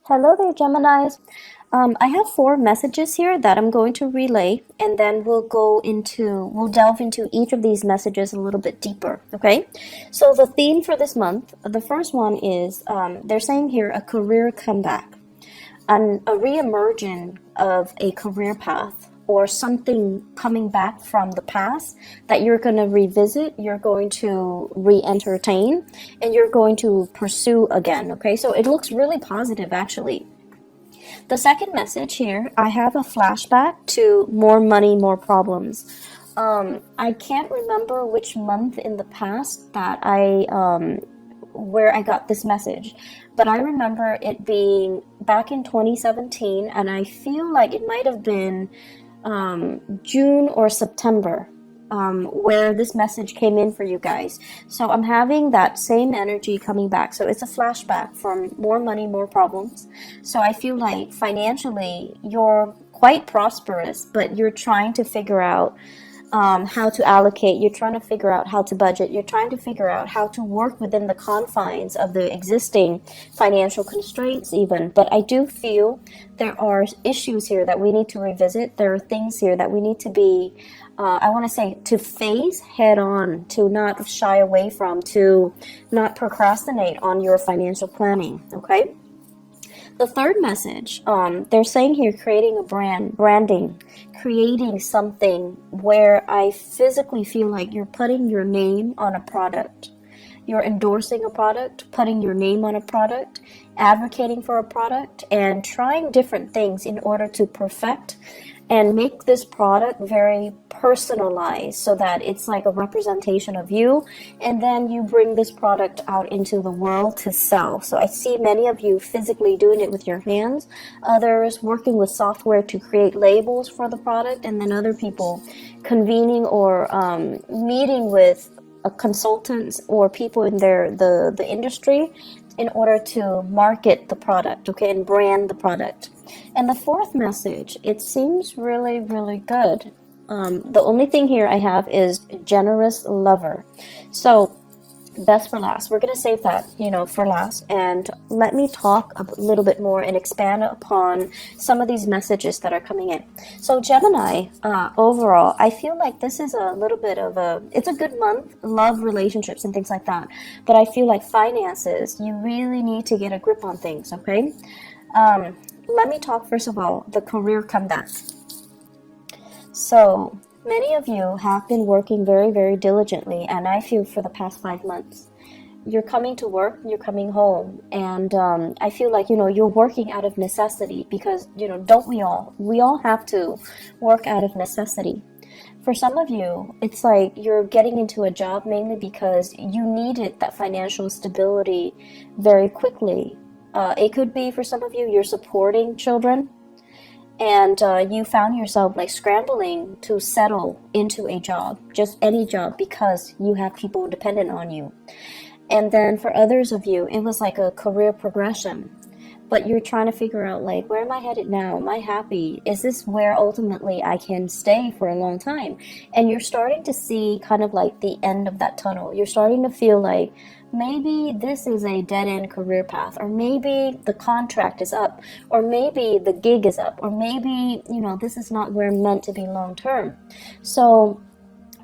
Hello there, Geminis. I have 4 messages here that I'm going to relay, and then we'll delve into each of these messages a little bit deeper, okay? So the theme for this month, the first one is, they're saying here, a career comeback, a re-emerging of a career path, or something coming back from the past that you're going to revisit, you're going to re-entertain, and you're going to pursue again, okay? So it looks really positive, actually. The second message here, I have a flashback to more money, more problems. I can't remember which month in the past that where I got this message, but I remember it being back in 2017, and I feel like it might have been June or September, where this message came in for you guys. So I'm having that same energy coming back. So it's a flashback from more money, more problems. So I feel like financially you're quite prosperous, but you're trying to figure out how to allocate, you're trying to figure out how to budget, you're trying to figure out how to work within the confines of the existing financial constraints even. But I do feel there are issues here that we need to revisit. There are things here that we need to be, I want to say, to face head on, to not shy away from, to not procrastinate on your financial planning, okay? The third message, they're saying here, creating a branding, creating something where I physically feel like you're putting your name on a product. You're endorsing a product, putting your name on a product, advocating for a product, and trying different things in order to perfect and make this product very personalized so that it's like a representation of you, and then you bring this product out into the world to sell. So I see many of you physically doing it with your hands, others working with software to create labels for the product, and then other people convening or meeting with consultants or people in the industry in order to market the product, okay, and brand the product. And the fourth message, it seems really, really good. The only thing here I have is generous lover. So best for last. We're going to save that, for last. And let me talk a little bit more and expand upon some of these messages that are coming in. So Gemini, overall, I feel like this is a little bit of it's a good month, love, relationships, and things like that. But I feel like finances, you really need to get a grip on things, okay? Let me talk first of all, the career comeback. So many of you have been working very, very diligently, and I feel for the past 5 months. You're coming to work, you're coming home, and I feel like, you're working out of necessity because, don't we all? We all have to work out of necessity. For some of you, it's like you're getting into a job mainly because you needed that financial stability very quickly. It could be for some of you, you're supporting children, and you found yourself like scrambling to settle into a job, just any job, because you have people dependent on you. And then for others of you, it was like a career progression, but you're trying to figure out, like, where am I headed now? Am I happy? Is this where ultimately I can stay for a long time? And you're starting to see kind of like the end of that tunnel. You're starting to feel like maybe this is a dead-end career path, or maybe the contract is up, or maybe the gig is up, or maybe, this is not where I'm meant to be long-term. So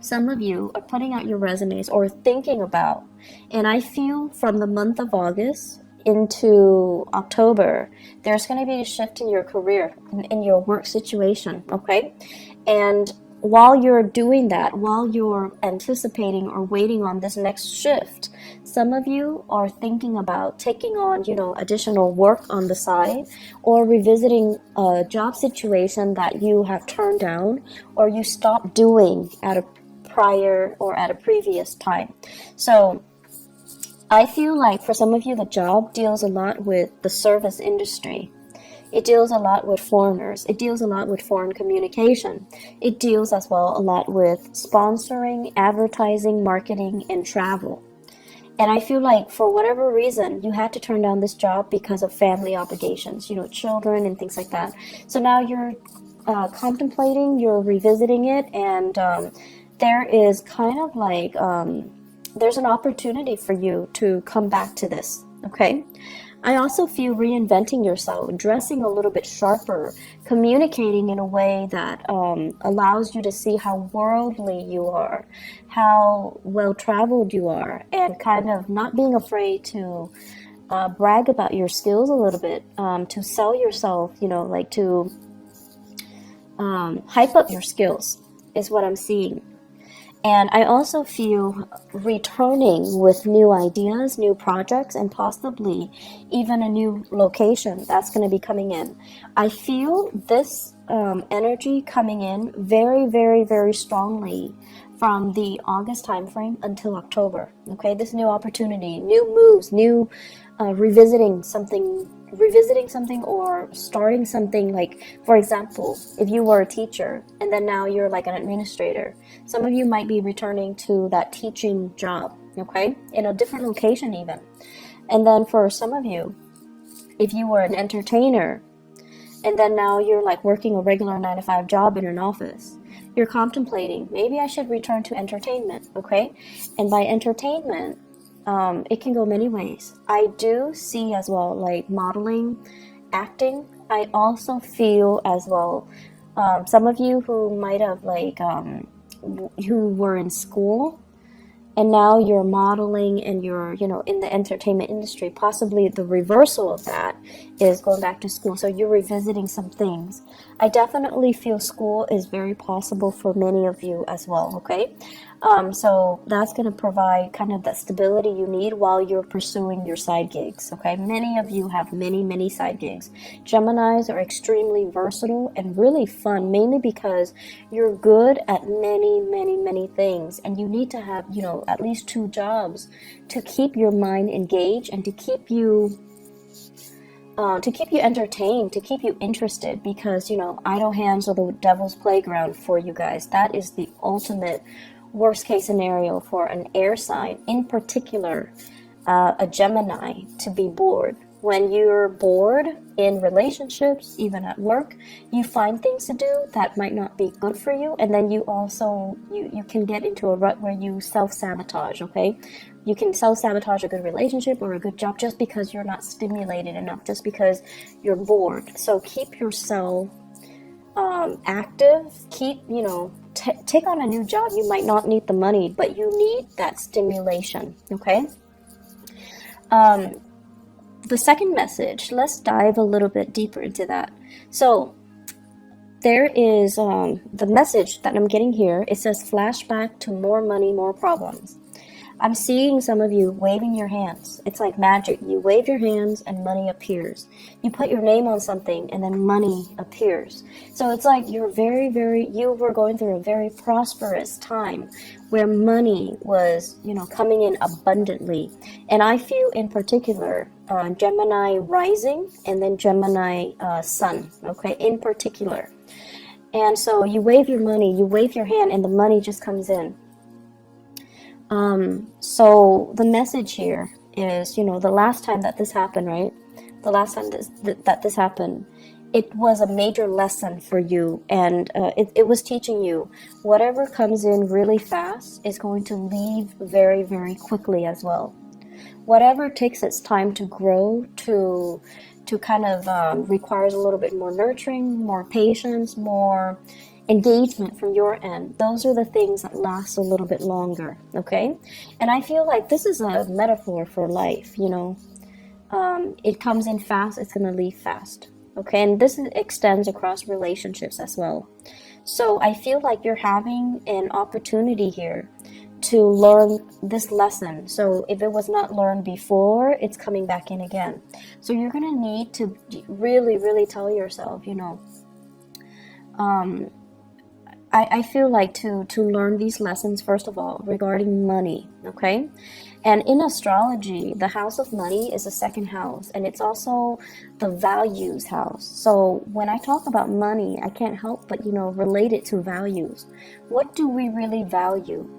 some of you are putting out your resumes or thinking about, and I feel from the month of August into October, there's going to be a shift in your career, in your work situation, okay? And while you're doing that, while you're anticipating or waiting on this next shift, some of you are thinking about taking on, additional work on the side, or revisiting a job situation that you have turned down or you stopped doing at a prior or at a previous time. So I feel like for some of you, the job deals a lot with the service industry. It deals a lot with foreigners. It deals a lot with foreign communication. It deals as well a lot with sponsoring, advertising, marketing, and travel. And I feel like for whatever reason, you had to turn down this job because of family obligations, children and things like that. So now you're contemplating, you're revisiting it, and there is kind of like, there's an opportunity for you to come back to this, okay? I also feel reinventing yourself, dressing a little bit sharper, communicating in a way that allows you to see how worldly you are, how well traveled you are, and kind of not being afraid to brag about your skills a little bit, to sell yourself, you know, like to hype up your skills is what I'm seeing. And I also feel returning with new ideas, new projects, and possibly even a new location that's going to be coming in. I feel this energy coming in very, very, very strongly from the August timeframe until October. Okay, this new opportunity, new moves, new revisiting something or starting something. Like, for example, if you were a teacher and then now you're like an administrator, some of you might be returning to that teaching job, okay, in a different location even. And then for some of you, if you were an entertainer and then now you're like working a regular 9 to 5 job in an office, you're contemplating, maybe I should return to entertainment, okay? And by entertainment, it can go many ways. I do see as well, like modeling, acting. I also feel as well, some of you who might have like, who were in school and now you're modeling and you're, you know, in the entertainment industry. Possibly the reversal of that is going back to school. So you're revisiting some things. I definitely feel school is very possible for many of you as well, okay? So that's going to provide kind of that stability you need while you're pursuing your side gigs, okay? Many of you have many side gigs. Geminis are extremely versatile and really fun, mainly because you're good at many things, and you need to have, you know, at least 2 jobs to keep your mind engaged and to keep you entertained, to keep you interested, because, you know, idle hands are the devil's playground for you guys. That is the ultimate worst case scenario for an air sign, in particular a Gemini, to be bored. When you're bored in relationships, even at work, you find things to do that might not be good for you, and then you also you can get into a rut where you self-sabotage, okay? You can self-sabotage a good relationship or a good job just because you're not stimulated enough, just because you're bored. So keep yourself active. Keep, you know, take on a new job. You might not need the money, but you need that stimulation, okay? The second message, let's dive a little bit deeper into that. So there is the message that I'm getting here. It says flashback to more money, more problems. I'm seeing some of you waving your hands. It's like magic. You wave your hands and money appears. You put your name on something and then money appears. So it's like you're you were going through a very prosperous time where money was, you know, coming in abundantly. And I feel in particular, Gemini rising and then Gemini sun, okay, in particular. And so you wave your money, you wave your hand, and the money just comes in. So the message here is, you know, the last time that this happened, right? The last time that this happened, it was a major lesson for you, and it was teaching you whatever comes in really fast is going to leave very quickly as well. Whatever takes its time to grow, to kind of requires a little bit more nurturing, more patience, more engagement from your end. Those are the things that last a little bit longer, okay? And I feel like this is a metaphor for life, you know. It comes in fast, it's going to leave fast, okay? And this extends across relationships as well. So I feel like you're having an opportunity here to learn this lesson. So if it was not learned before, it's coming back in again. So you're going to need to really tell yourself, you know, I feel like to learn these lessons, first of all, regarding money, okay? And in astrology, the house of money is the second house, and it's also the values house. So when I talk about money, I can't help but, you know, relate it to values. What do we really value?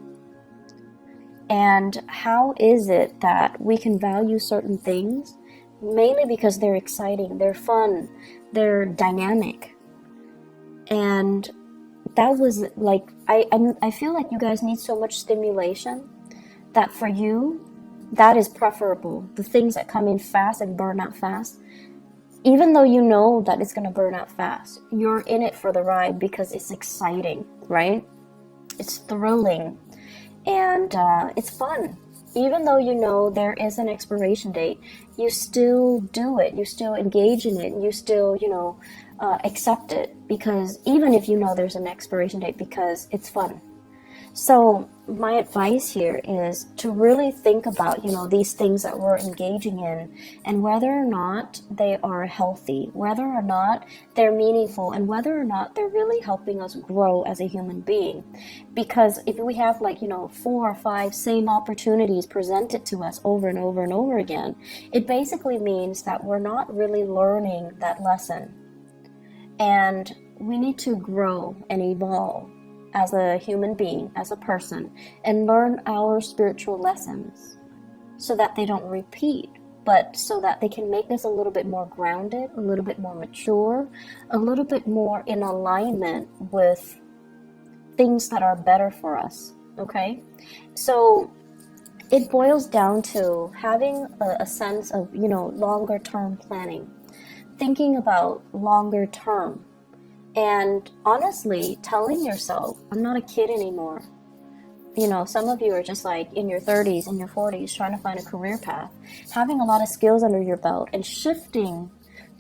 And how is it that we can value certain things? Mainly because they're exciting, they're fun, they're dynamic. And that was like, I feel like you guys need so much stimulation that for you, That is preferable. The things that come in fast and burn out fast, even though you know that it's going to burn out fast, you're in it for the ride because it's exciting, right? It's thrilling, and it's fun. Even though you know there is an expiration date, you still do it. You still engage in it. You still, accept it, because even if you know there's an expiration date, because it's fun. So my advice here is to really think about, these things that we're engaging in, and whether or not they are healthy, whether or not they're meaningful, and whether or not they're really helping us grow as a human being. Because if we have 4 or 5 same opportunities presented to us over and over and over again, it basically means that we're not really learning that lesson. And we need to grow and evolve as a human being, as a person, and learn our spiritual lessons so that they don't repeat, but so that they can make us a little bit more grounded, a little bit more mature, a little bit more in alignment with things that are better for us, okay? So it boils down to having a sense of, longer term planning, thinking about longer term. And honestly, telling yourself, I'm not a kid anymore. Some of you are just in your 30s and your 40s trying to find a career path, having a lot of skills under your belt and shifting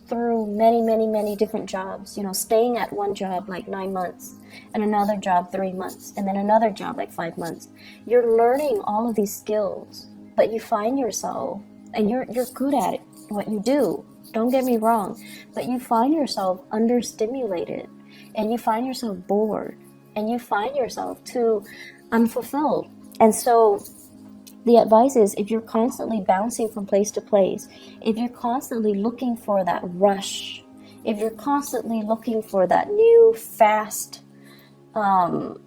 through many, many, many different jobs, staying at one job 9 months and another job 3 months and then another job 5 months. You're learning all of these skills, but you find yourself, and you're good at it, what you do. Don't get me wrong, but you find yourself understimulated, and you find yourself bored, and you find yourself too unfulfilled. And so the advice is, if you're constantly bouncing from place to place, if you're constantly looking for that rush, if you're constantly looking for that new, fast, and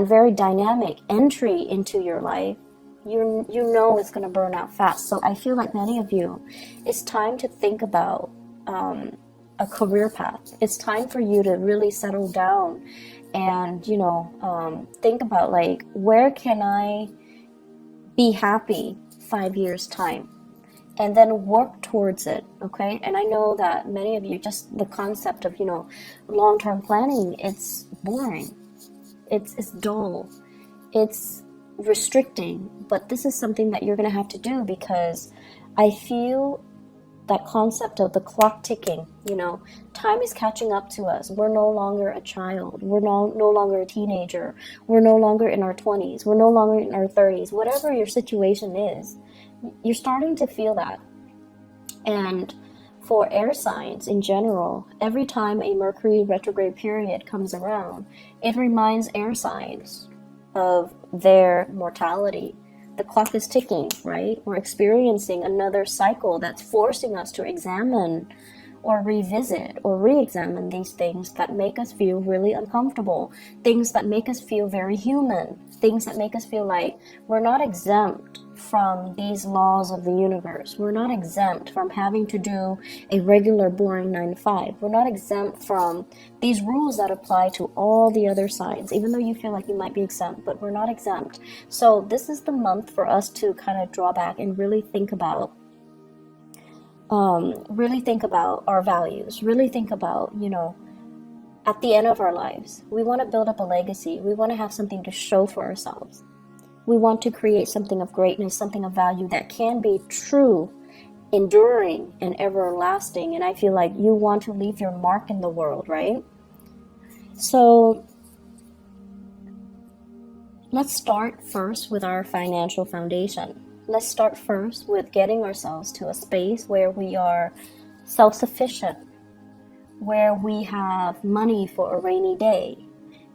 very dynamic entry into your life, you know it's going to burn out fast. So I feel like many of you, it's time to think about a career path. It's time for you to really settle down and, think about where can I be happy 5 years time, and then work towards it, okay? And I know that many of you, just the concept of, long-term planning, it's boring. It's dull. It's restricting, but this is something that you're going to have to do, because I feel that concept of the clock ticking, time is catching up to us. We're no longer a child. We're no longer a teenager. We're no longer in our 20s. We're no longer in our 30s. Whatever your situation is, you're starting to feel that. And for air signs in general, every time a Mercury retrograde period comes around, it reminds air signs of their mortality. The clock is ticking, right? We're experiencing another cycle that's forcing us to examine or revisit or re-examine these things that make us feel really uncomfortable, things that make us feel very human, things that make us feel like we're not exempt from these laws of the universe. We're not exempt from having to do a regular boring 9 to 5. We're not exempt from these rules that apply to all the other signs, even though you feel like you might be exempt, but we're not exempt. So this is the month for us to kind of draw back and really think about our values, really think about, at the end of our lives, we want to build up a legacy. We want to have something to show for ourselves. We want to create something of greatness, something of value that can be true, enduring, and everlasting. And I feel like you want to leave your mark in the world, right? So let's start first with our financial foundation. Let's start first with getting ourselves to a space where we are self-sufficient, where we have money for a rainy day,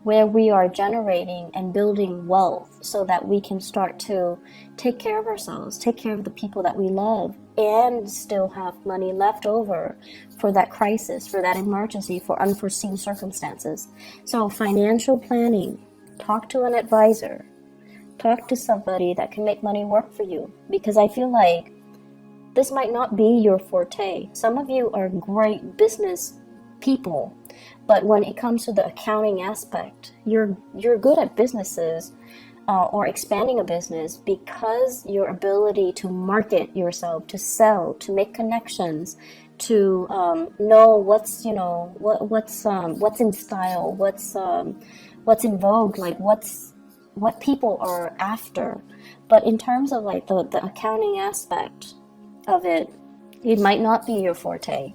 where we are generating and building wealth so that we can start to take care of ourselves, take care of the people that we love, and still have money left over for that crisis, for that emergency, for unforeseen circumstances. So financial planning, talk to an advisor, talk to somebody that can make money work for you, because I feel like this might not be your forte. Some of you are great business people, but when it comes to the accounting aspect, you're good at businesses, or expanding a business because your ability to market yourself, to sell, to make connections, to know what's what's in style, what's in vogue, like what people are after. But in terms of like the accounting aspect of it, it might not be your forte.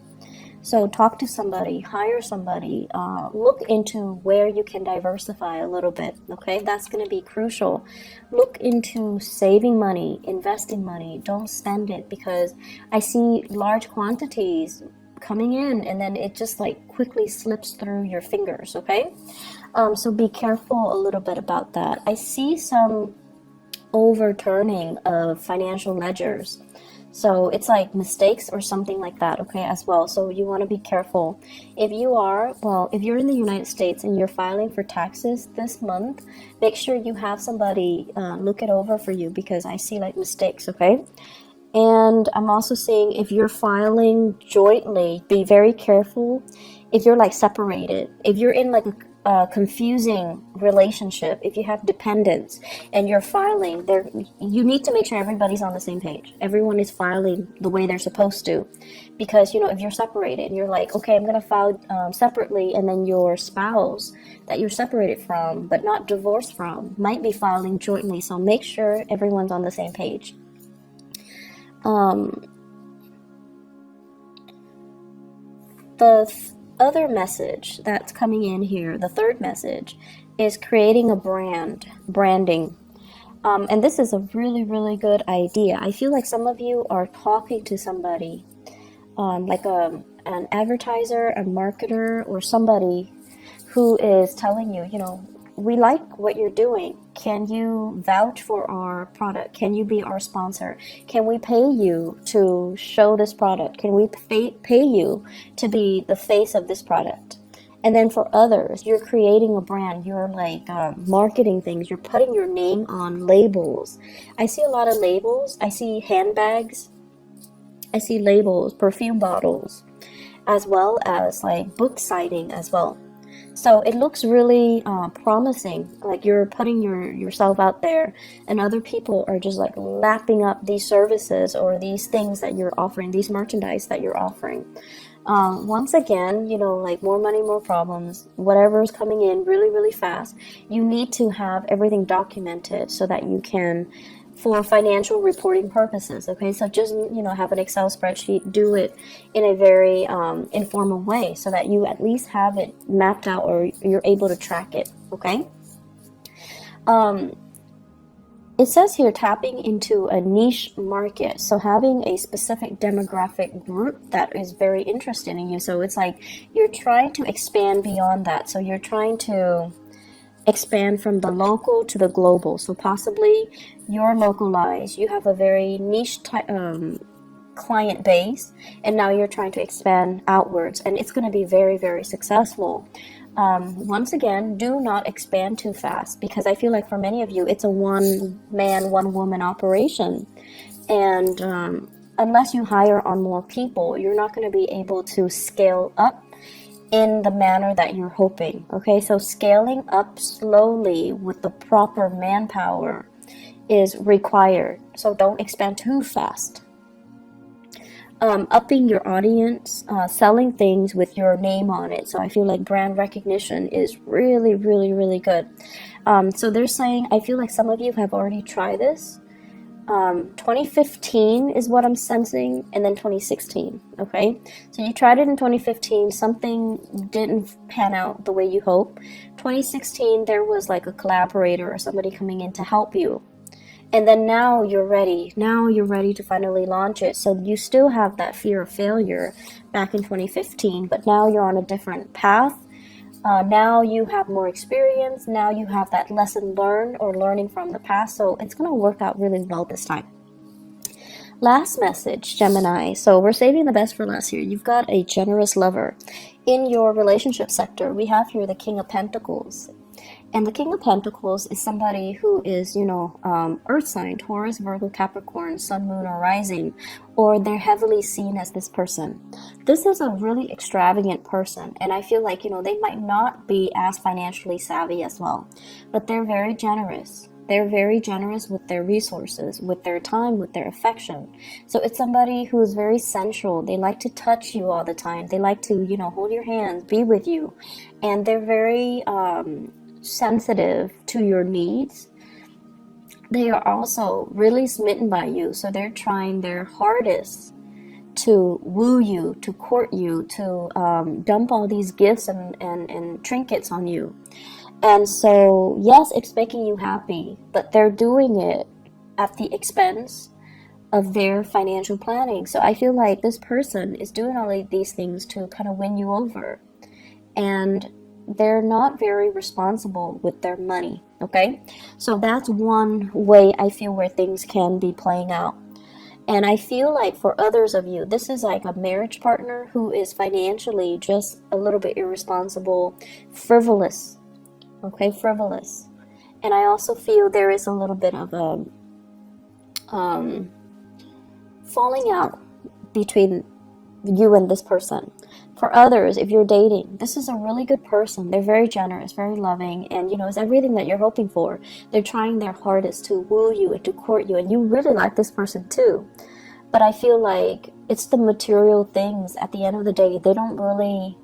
So talk to somebody, hire somebody, look into where you can diversify a little bit, okay? That's going to be crucial. Look into saving money, investing money. Don't spend it, because I see large quantities coming in and then it just like quickly slips through your fingers, okay? So be careful a little bit about that. I see some overturning of financial ledgers. So it's like mistakes or something like that, okay, as well. So you want to be careful. If you're in the United States and you're filing for taxes this month, make sure you have somebody look it over for you, because I see like mistakes, okay? And I'm also seeing if you're filing jointly, be very careful if you're like separated. If you're in like a confusing relationship, if you have dependents and you're filing there, you need to make sure everybody's on the same page. Everyone is filing the way they're supposed to, because if you're separated and you're like, okay, I'm gonna file separately, and then your spouse that you're separated from but not divorced from might be filing jointly. So make sure everyone's on the same page. The other message that's coming in here, the third message, is creating a branding. And this is a really, really good idea. I feel like some of you are talking to somebody, like an advertiser, a marketer, or somebody who is telling you, we like what you're doing. Can you vouch for our product? Can you be our sponsor? Can we pay you to show this product? Can we pay you to be the face of this product? And then for others, you're creating a brand. You're like marketing things. You're putting your name on labels. I see a lot of labels. I see handbags. I see labels, perfume bottles, as well as like book citing as well. So it looks really promising, like you're putting yourself out there, and other people are just like lapping up these services or these things that you're offering, these merchandise that you're offering. Once again, like more money, more problems, whatever is coming in really, really fast, you need to have everything documented so that you can, for financial reporting purposes, okay? So just, have an Excel spreadsheet, do it in a very informal way so that you at least have it mapped out or you're able to track it, okay? It says here tapping into a niche market. So having a specific demographic group that is very interested in you. So it's like you're trying to expand beyond that. So you're trying to expand from the local to the global. So possibly you're localized, you have a very niche client base, and now you're trying to expand outwards, and it's going to be very, very successful. Once again, do not expand too fast, because I feel like for many of you, it's a one-man, one-woman operation. And unless you hire on more people, you're not going to be able to scale up in the manner that you're hoping. Okay, so scaling up slowly with the proper manpower is required. So don't expand too fast. Upping your audience, selling things with your name on it. So I feel like brand recognition is really, really, really good. So they're saying, I feel like some of you have already tried this. 2015 is what I'm sensing, and then 2016, okay? So you tried it in 2015, something didn't pan out the way you hope. 2016, there was like a collaborator or somebody coming in to help you. And then now you're ready. Now you're ready to finally launch it. So you still have that fear of failure back in 2015, but now you're on a different path. Now you have more experience. Now you have that lesson learned or learning from the past. So it's going to work out really well this time. Last message, Gemini. So we're saving the best for last here. You've got a generous lover. In your relationship sector, we have here the King of Pentacles. And the King of Pentacles is somebody who is, earth sign, Taurus, Virgo, Capricorn, Sun, Moon, or Rising, or they're heavily seen as this person. This is a really extravagant person, and I feel like, they might not be as financially savvy as well, but they're very generous. they're very generous with their resources, with their time, with their affection. So it's somebody who is very sensual. They like to touch you all the time. They like to, you know, hold your hands, be with you. And they're very sensitive to your needs. They are also really smitten by you. So they're trying their hardest to woo you, to court you, to dump all these gifts and trinkets on you. And so, yes, it's making you happy, but they're doing it at the expense of their financial planning. So I feel like this person is doing all of these things to kind of win you over. And they're not very responsible with their money, okay? So that's one way I feel where things can be playing out. And I feel like for others of you, this is like a marriage partner who is financially just a little bit irresponsible, frivolous, okay, frivolous. And I also feel there is a little bit of a falling out between you and this person. For others, if you're dating, this is a really good person. They're very generous, very loving, and you know, it's everything that you're hoping for. They're trying their hardest to woo you and to court you, and you really like this person too. But I feel like it's the material things at the end of the day. They don't really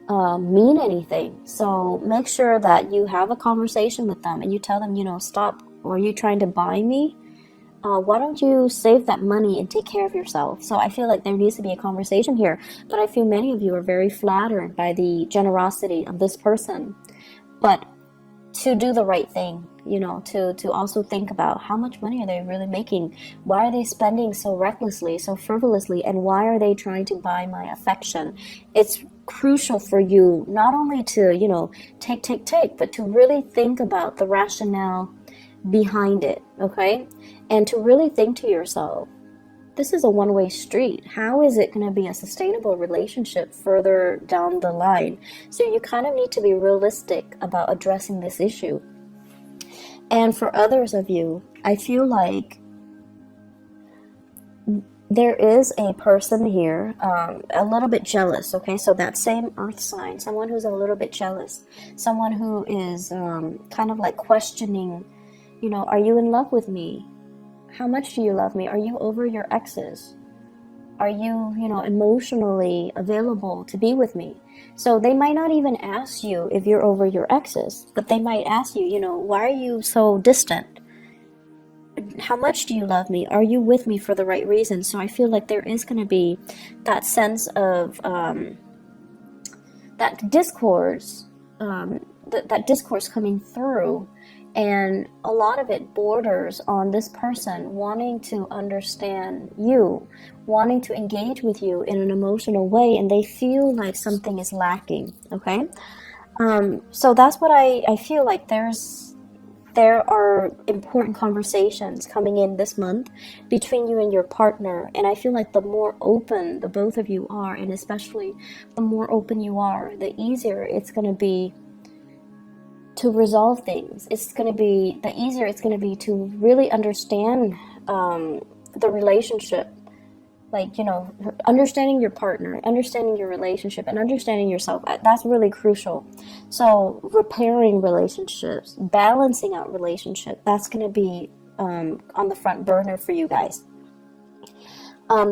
mean anything. So make sure that you have a conversation with them and you tell them, you know, stop. Or are you trying to buy me? Why don't you save that money and take care of yourself? So I feel like there needs to be a conversation here. But I feel many of you are very flattered by the generosity of this person. But to do the right thing, you know, to also think about how much money are they really making? Why are they spending so recklessly, so frivolously? And why are they trying to buy my affection? It's crucial for you not only to, you know, take, but to really think about the rationale behind it, okay? And to really think to yourself, this is a one-way street. How is it going to be a sustainable relationship further down the line? So you kind of need to be realistic about addressing this issue. And for others of you, I feel like there is a person here, a little bit jealous, okay? So that same earth sign, someone who's a little bit jealous, someone who is kind of like questioning, you know, are you in love with me? How much do you love me? Are you over your exes? Are you, you know, emotionally available to be with me? So they might not even ask you if you're over your exes, but they might ask you, you know, why are you so distant? How much do you love me? Are you with me for the right reason? So I feel like there is going to be that sense of that discourse, that discourse coming through. And a lot of it borders on this person wanting to understand you, wanting to engage with you in an emotional way, and they feel like something is lacking, okay? So that's what I feel like there are important conversations coming in this month between you and your partner. And I feel like the more open the both of you are, and especially the more open you are, the easier it's going to be to resolve things. It's going to be, the easier it's going to be to really understand the relationship. Like, you know, understanding your partner, understanding your relationship, and understanding yourself. That's really crucial. So repairing relationships, balancing out relationship, that's going to be on the front burner for you guys.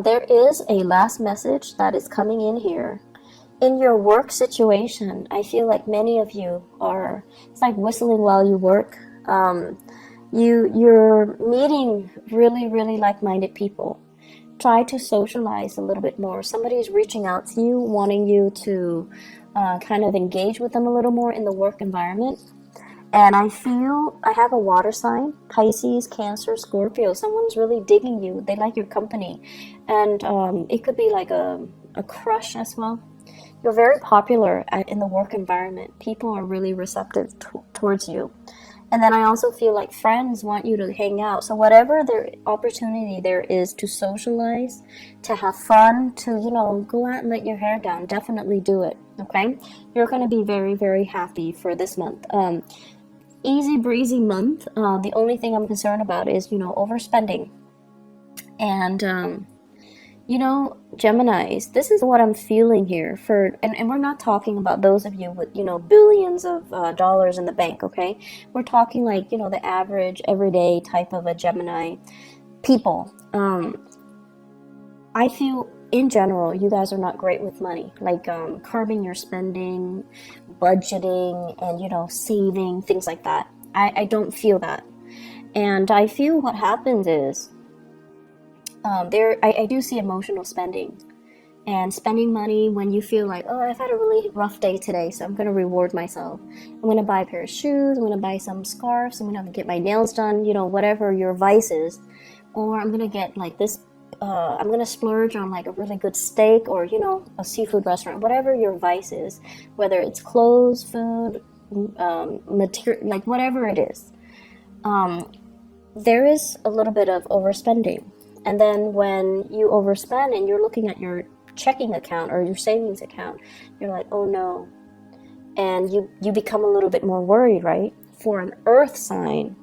There is a last message that is coming in here. In your work situation, I feel like many of you are, it's like whistling while you work. You're meeting really, really like-minded people. Try to socialize a little bit more. Somebody's reaching out to you, wanting you to kind of engage with them a little more in the work environment. And I feel I have a water sign, Pisces, Cancer, Scorpio. Someone's really digging you. They like your company. And it could be like a crush as well. You're very popular in the work environment. People are really receptive towards you. And then I also feel like friends want you to hang out. So whatever the opportunity there is to socialize, to have fun, to, you know, go out and let your hair down, definitely do it, okay? You're going to be very, very happy for this month. Easy breezy month. The only thing I'm concerned about is, you know, overspending. And You know, Geminis, this is what I'm feeling here for, and we're not talking about those of you with, you know, billions of dollars in the bank, okay? We're talking like, you know, the average, everyday type of a Gemini people. I feel in general, you guys are not great with money, like curbing your spending, budgeting, and, you know, saving, things like that. I don't feel that. And I feel what happens is, I do see emotional spending and spending money when you feel like, oh, I've had a really rough day today, so I'm going to reward myself. I'm going to buy a pair of shoes, I'm going to buy some scarves, I'm going to get my nails done, you know, whatever your vice is. Or I'm going to get like this, I'm going to splurge on like a really good steak or, you know, a seafood restaurant, whatever your vice is, whether it's clothes, food, material, like whatever it is. There is a little bit of overspending. And then when you overspend and you're looking at your checking account or your savings account, you're like, oh no. And you become a little bit more worried, right? For an earth sign,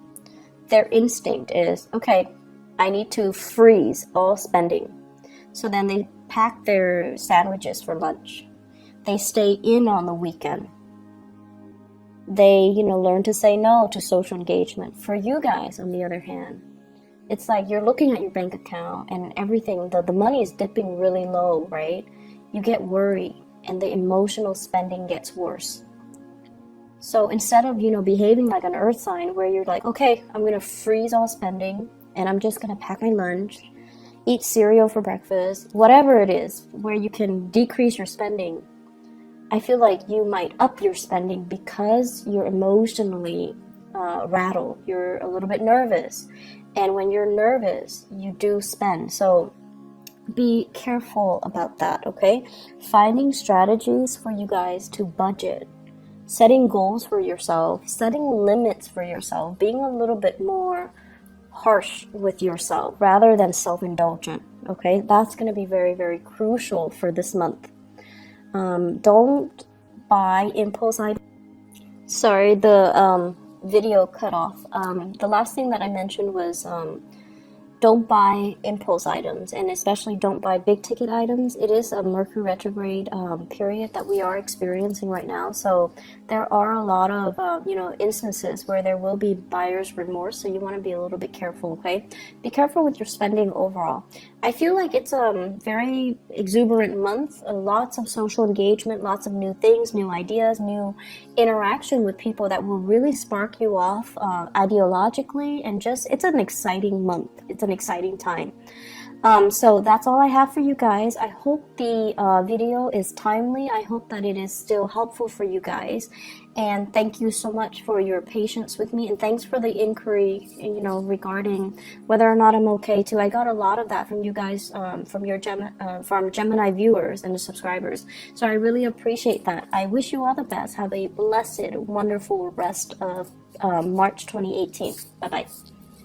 their instinct is, okay, I need to freeze all spending. So then they pack their sandwiches for lunch. They stay in on the weekend. They, you know, learn to say no to social engagement. For you guys, on the other hand, it's like you're looking at your bank account and everything, the money is dipping really low, right? You get worried and the emotional spending gets worse. So instead of, you know, behaving like an earth sign where you're like, okay, I'm going to freeze all spending and I'm just going to pack my lunch, eat cereal for breakfast, whatever it is, where you can decrease your spending, I feel like you might up your spending because you're emotionally rattled. You're a little bit nervous. And when you're nervous, you do spend. So be careful about that, okay? Finding strategies for you guys to budget, setting goals for yourself, setting limits for yourself, being a little bit more harsh with yourself rather than self-indulgent, okay? That's going to be very, very crucial for this month. Don't buy impulse items. Sorry, the video cut off. The last thing that I mentioned was don't buy impulse items, and especially don't buy big ticket items. It is a Mercury retrograde period that we are experiencing right now, so there are a lot of you know, instances where there will be buyer's remorse, so you want to be a little bit careful, okay? Be careful with your spending overall. I feel like it's a very exuberant month, lots of social engagement, lots of new things, new ideas, new interaction with people that will really spark you off ideologically, and just, it's an exciting month. It's an exciting time. So that's all I have for you guys. I hope the video is timely. I hope that it is still helpful for you guys. And thank you so much for your patience with me. And thanks for the inquiry, you know, regarding whether or not I'm okay too. I got a lot of that from you guys, from your Gemini viewers and the subscribers. So I really appreciate that. I wish you all the best. Have a blessed, wonderful rest of March 2018. Bye-bye.